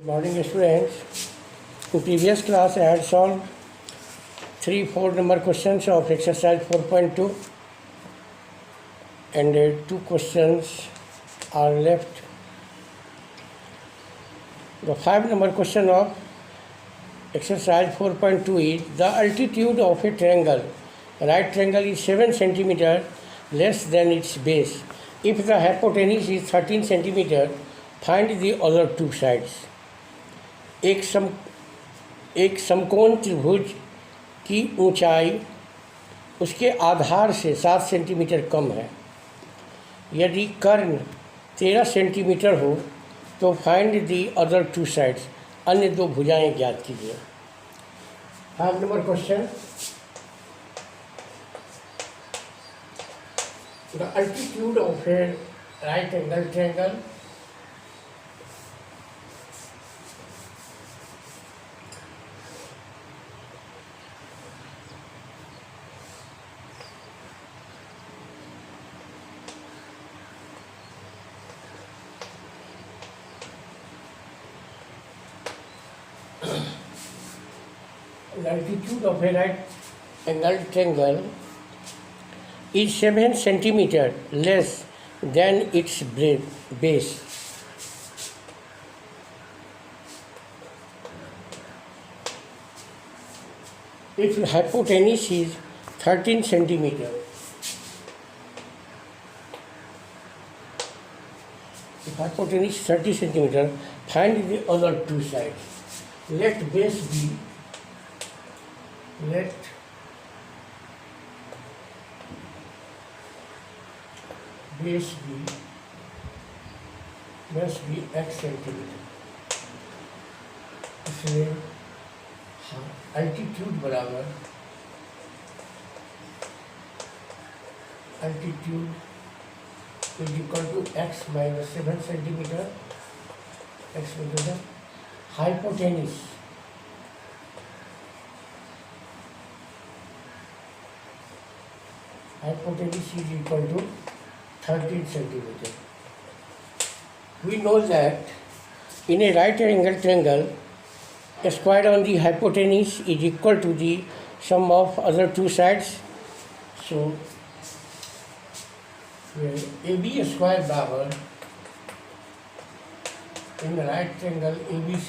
Morning students. In previous class I had solved 3-4 number questions of exercise 4.2 and 2 questions are left. The 5 number question of exercise 4.2 is the altitude of a triangle. Right triangle is 7 cm less than its base. If the hypotenuse is 13 cm, find the other two sides. एक समकोण त्रिभुज की ऊंचाई उसके आधार से 7 centimetre कम है। यदि कर्ण 13 centimetre हो तो find the other two sides, अन्य दो भुजाएं ज्ञात कीजिए। 5 number question, the altitude of A right angle triangle the altitude of a right angle triangle is 7 cm less than its base. If hypotenuse is 13 cm, if hypotenuse is 30 cm, find the other two sides. Let base be x centimetre. इसलिए altitude बराबर altitude is equal to x minus 7 centimetre x metre. Hypotenuse is equal to 13 centimeter. We know that in a right angle triangle, a square on the hypotenuse is equal to the sum of other two sides. So, AB square barabar in the right triangle ABC,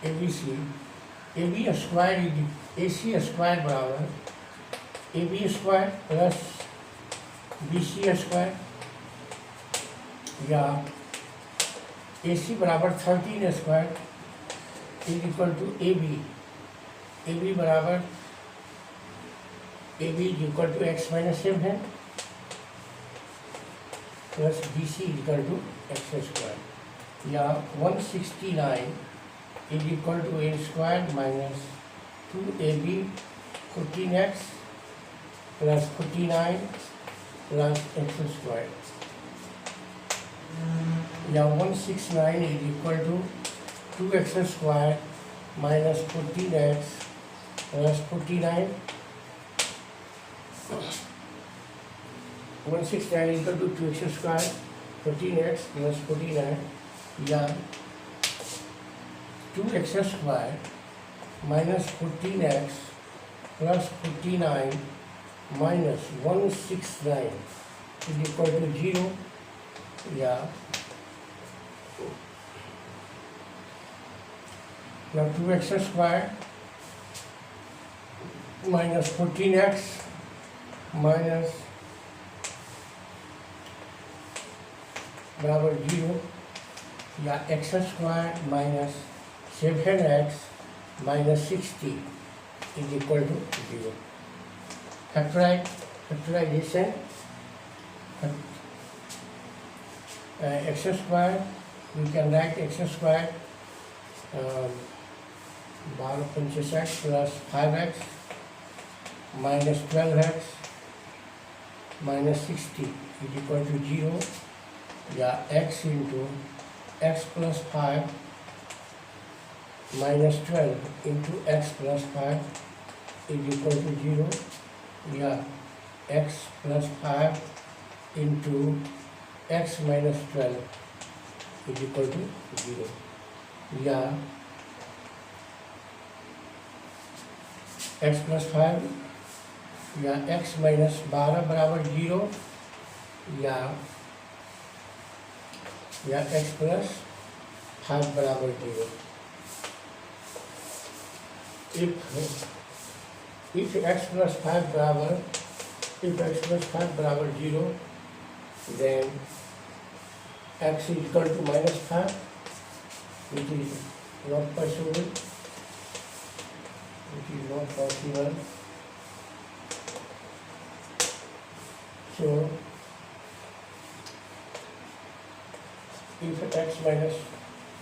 AB square is AC square barabar AB square plus BC square, या AC बराबर 13 square is equal to AB बराबर AB is equal to x minus 7 plus BC is equal to x square, या 169 is equal to A square minus 2AB 14x plus 49 plus x square, या 169 is equal to 2x square minus 14x plus 49. 169 is equal to 2x square 14x plus 49, या 2x square minus 14x plus 49 minus 169 is equal to 0, या now 2x square minus 14x minus बराबर 0, या x square minus 7x minus 60 is equal to 0. Factorization, x square, we can write x square 12x plus 5x minus 12x minus 60 is equal to 0, या x into x plus 5 minus 12 into x plus 5 is equal to 0, या x plus 5 into x minus 12 is equal to 0, या x plus 5 या x minus 12 बराबर 0, या x plus 5 बराबर 0. if x plus 5 बराबर 0, then x is equal to minus 5, which is not possible. So if x minus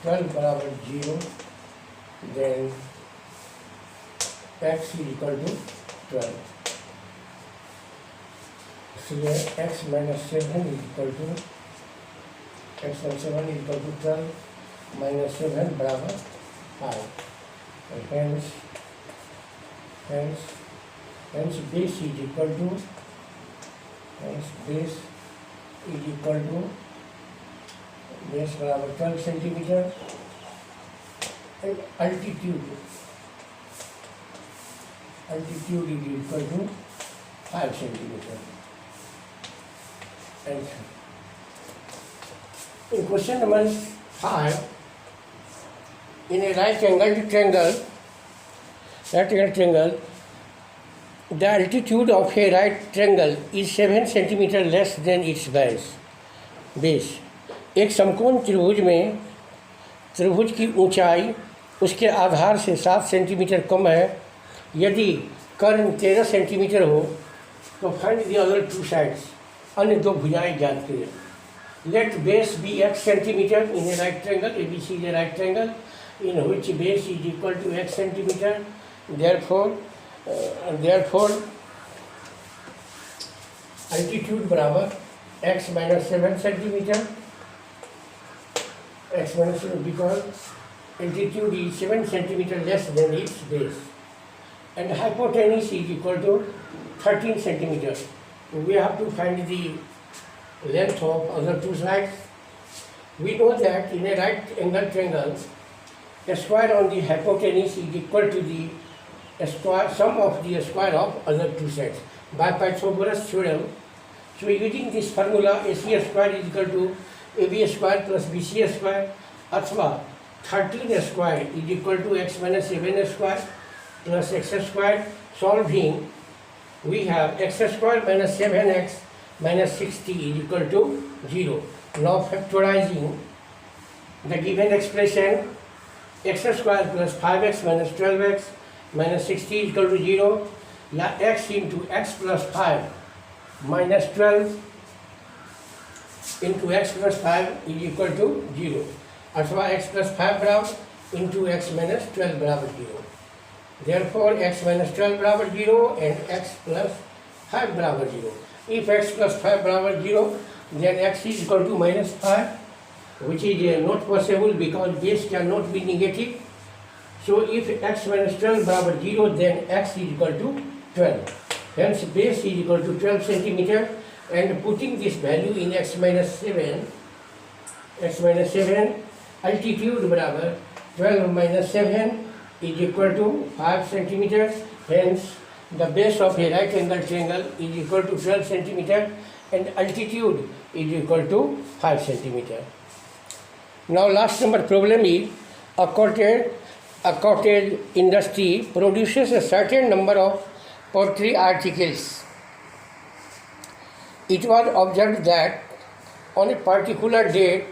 12 बराबर 0, then x is equal to 12. So x minus 7 is equal to 12 minus 7 बराबर 5. And hence base is equal to base बराबर 12 centimetre, and altitude is equal to 5 centimeter. And in question number 5, in a right angled triangle, the altitude of a right triangle is 7 centimeter less than its base. एक समकोण त्रिभुज की ऊंचाई उसके आधार से 7 centimetre कम है। यदि कर्ण 13 सेंटीमीटर हो तो फाइंड द अदर 2 साइड्स, अन्य 2 भुजाएं ज्ञात करें. Let base be x centimetre in a right triangle. ABC is a right triangle in which base is equal to x centimeter. Therefore altitude बराबर x minus 7 centimeter. X minus 7 because altitude is 7 centimeter less than its base, and hypotenuse is equal to 13 centimeter. We have to find the length of other 2 sides. We know that in a right angle triangle, the square on the hypotenuse is equal to the sum of the square of other 2 sides by Pythagoras theorem. So using this formula, AC square is equal to AB square plus BC square, अथवा 13 square is equal to x minus 7 square plus x square. Solving, we have x square minus 7x minus 60 is equal to 0. Now factorizing the given expression, x square plus 5x minus 12x minus 60 is equal to 0, या x into x plus 5 minus 12 into x plus 5 is equal to 0, अथवा x plus 5 बराबर into x minus 12 बराबर 0. Therefore x minus 12 बराबर 0 and x plus 5 बराबर 0. If x plus 5 बराबर 0, then x is equal to minus 5, which is not possible because base cannot be negative. So if x minus 12 बराबर 0, then x is equal to 12. Hence base is equal to 12 centimeter, and putting this value in x minus 7, altitude बराबर 12 minus 7 is equal to 5 centimeter. Hence the base of a right angle triangle is equal to 12 centimeter and altitude is equal to 5 centimeter. Now last number problem is a cottage industry produces a certain number of poultry articles. It was observed that on a particular date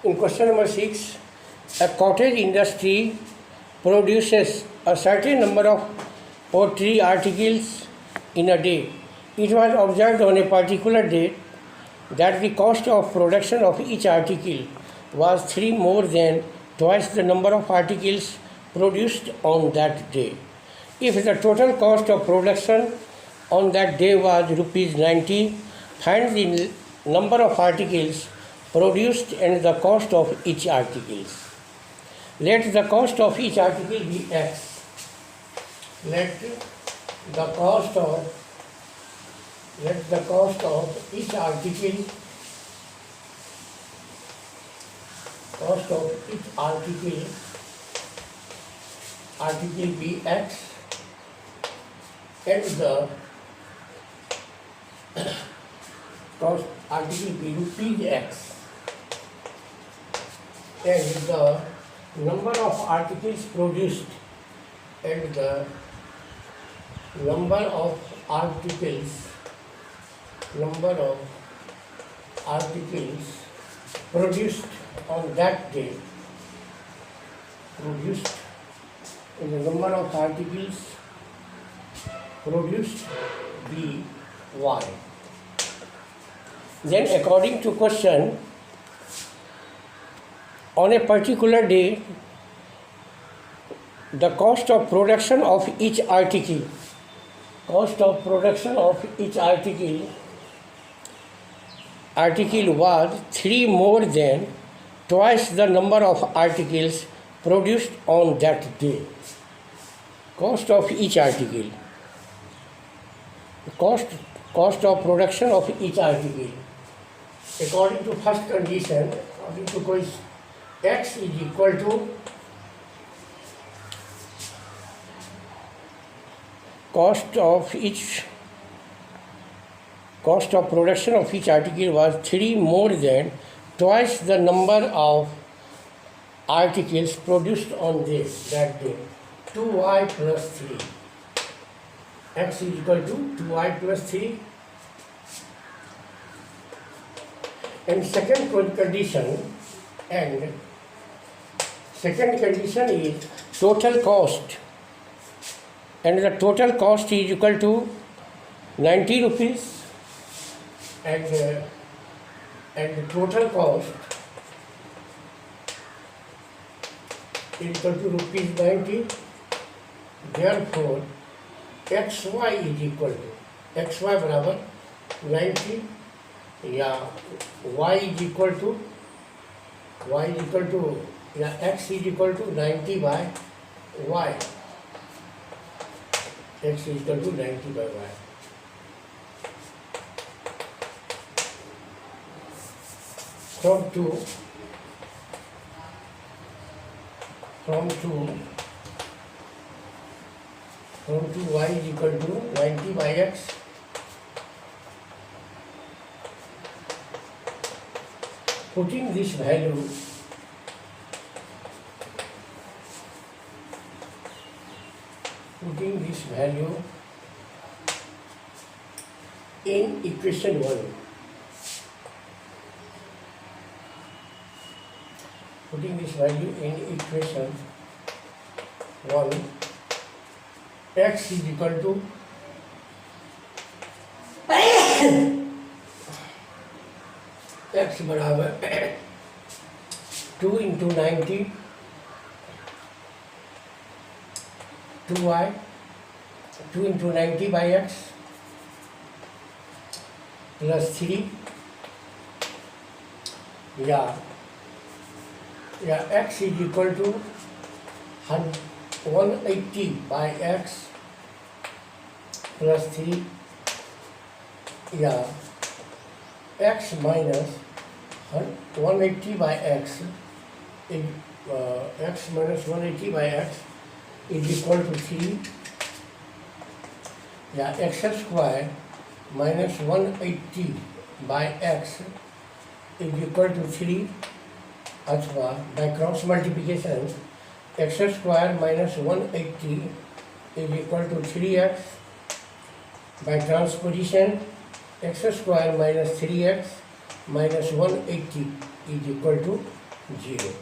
in question number 6, a cottage industry produces a certain number of poultry articles in a day. It was observed on a particular date that the cost of production of each article was 3 more than twice the number of articles produced on that day. If the total cost of production on that day was rupees 90. Find the number of articles produced and the cost of each article. Let the cost of each article be X. Let the cost of each article be X, and the cost article be rupees X, and the number of articles produced and the number of articles produced on that day, and the number of articles produced be Y. Then according to question, on a particular day, the cost of production of each article was 3 more than twice the number of articles produced on that day. Cost of each article, cost of production of each article. According to first condition, according to question, X is equal to cost of production of each article was 3 more than twice the number of articles produced on that day. 2y plus 3. X is equal to 2y plus 3. And second condition is total cost, and the total cost is equal to 90 rupees, and the total cost is equal to rupees 90. Therefore xy is equal to xy बराबर 90 या y is equal to या x is equal to 90 by y. X is equal to 90 by y. From 2 y is equal to 90 by x. Putting this value in equation 1. Putting this value in equation 1, x is equal to x बराबर 2 into 90 2y 2 into 90 by x plus 3 या x is equal to 180 by x plus 3 या x minus 180 by x is x minus 180 by x is equal to 3 या x square minus 180 by x is equal to 3 अथवा by cross multiplication x square minus 180 is equal to 3x. By transposition x square minus 3x minus 180 is equal to 0.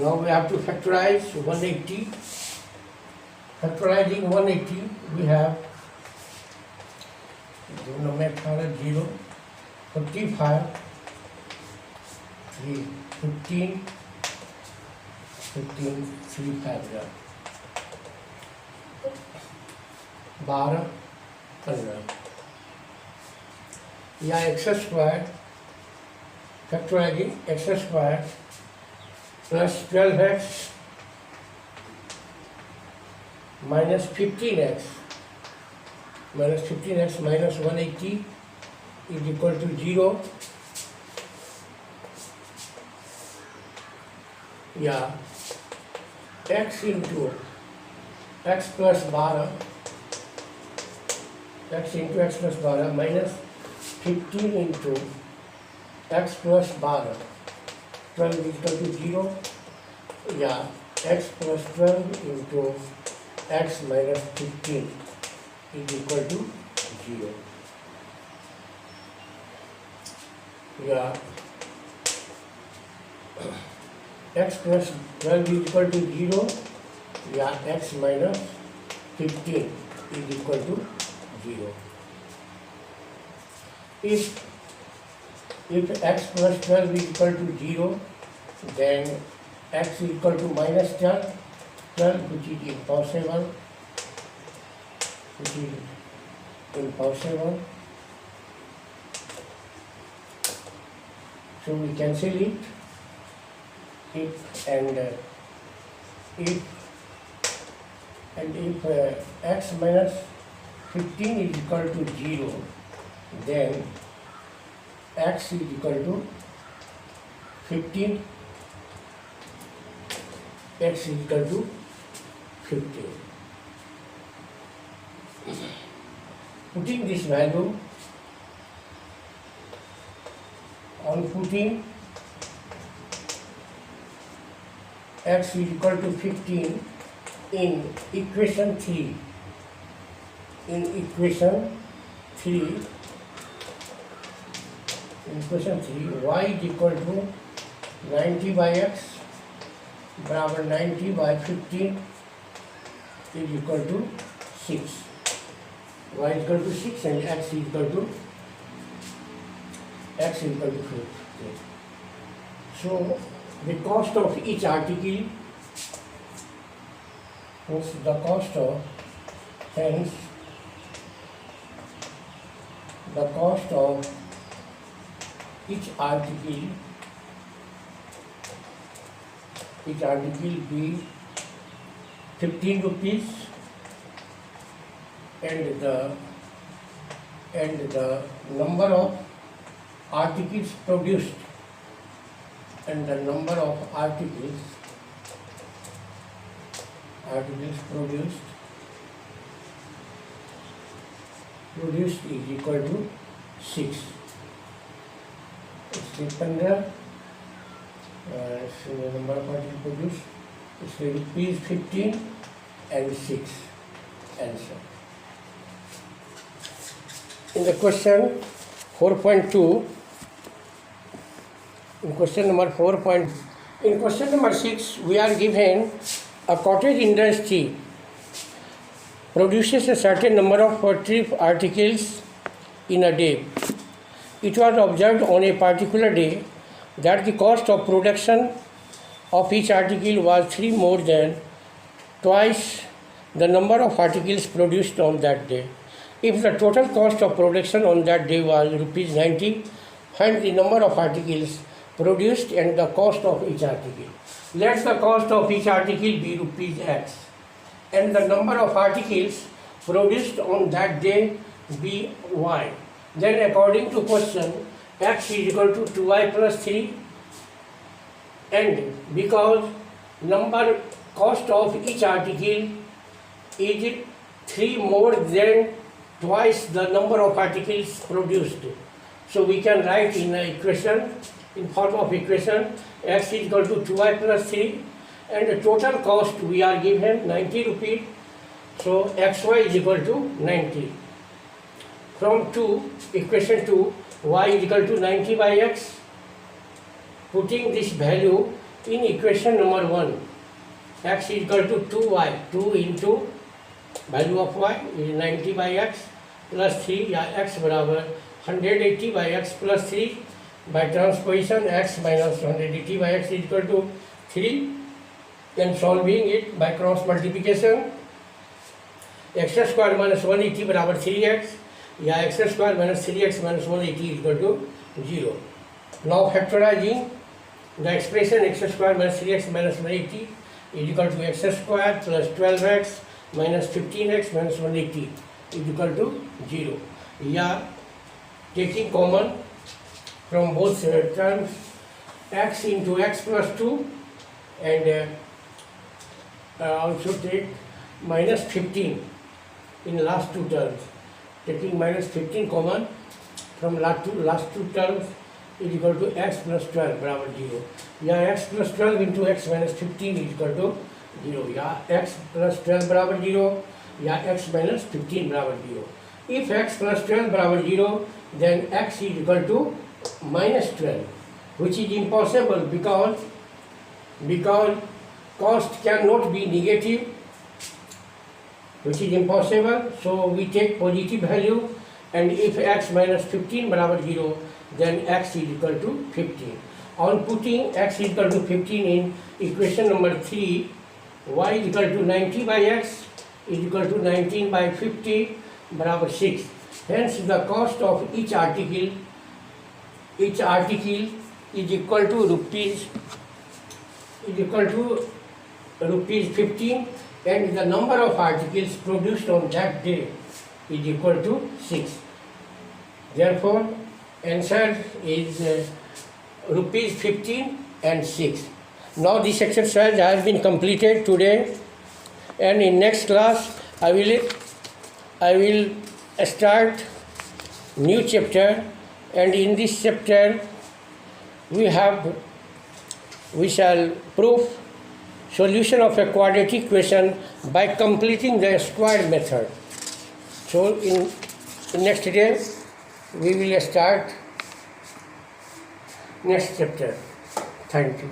Now we have to factorize 180. Factorizing 180 we have 0, 45, 3, 15, 3, 5, 12, 15 या X square factorising X square plus 12x minus 15x minus 180 is equal to 0 या x into X plus 12 minus 15 into X plus 12 12 equal to 0 या x plus 12 into X minus 15 is equal to 0 या x plus 12 is equal to 0 या x minus 15 is equal to 0. If x plus 12 is equal to 0, then x is equal to minus 12, which is impossible. So we cancel it. If x minus 15 is equal to 0, then x is equal to 15, x is equal to 15. Putting this value on putting x is equal to 15 in equation 3. In equation 3, y is equal to 90 by x बराबर 90 by 15 is equal to 6. Y is equal to 6 and x is equal to 15. So the cost of each article, the cost of each article be 15 rupees, and the number of articles produced produced is equal to 6. इसलिए 15 number of articles produced, इसलिए rupees 15 and 6 answer. In the question 4.2, in question number 6, we are given a cottage industry produces a certain number of poultry articles in a day. It was observed on a particular day that the cost of production of each article was 3 more than twice the number of articles produced on that day. If the total cost of production on that day was rupees 90, find the number of articles produced and the cost of each article. Let the cost of each article be rupees X and the number of articles produced on that day be Y. Then according to question, X is equal to 2Y plus 3, and because cost of each article is 3 more than twice the number of articles produced. So we can write in form of equation, X is equal to 2Y plus 3, and the total cost we are given 90 rupees. So XY is equal to 90. From equation 2, Y is equal to 90 by X. Putting this value in equation number 1, X is equal to 2Y, 2 into value of Y is 90 by X plus 3, या X बराबर 180 by X plus 3. By transposition, X minus 180 by X is equal to 3, and solving it by cross multiplication, X square minus 180 बराबर 3x या X square minus 3x minus 180 equal to 0. Now factorising the expression X square minus 3x minus 180 is equal to x square plus 12x minus 15x minus 180 is equal to 0. Yeah, taking common from both terms, x into x plus 2 and also take minus 15 in last two terms. Taking minus 15 common from last two terms is equal to x plus 12 बराबर 0. या x plus 12 into x minus 15 is equal to 0. या x plus 12 बराबर 0 या x minus 15 बराबर 0. If x plus 12 बराबर 0, then x is equal to minus 12, which is impossible because cost cannot be negative, which is impossible. So we take positive value, and if x minus 15 बराबर 0, then x is equal to 15. On putting x is equal to 15 in equation number 3, y is equal to 90 by x is equal to 19 by 50 बराबर 6. Hence the cost of each article is equal to rupees 15, and the number of articles produced on that day is equal to 6. Therefore, answer is rupees 15 and 6. Now this exercise has been completed today, and in next class I will start new chapter, and in this chapter we shall prove solution of a quadratic equation by completing the square method. So in next day we will start next chapter. Thank you.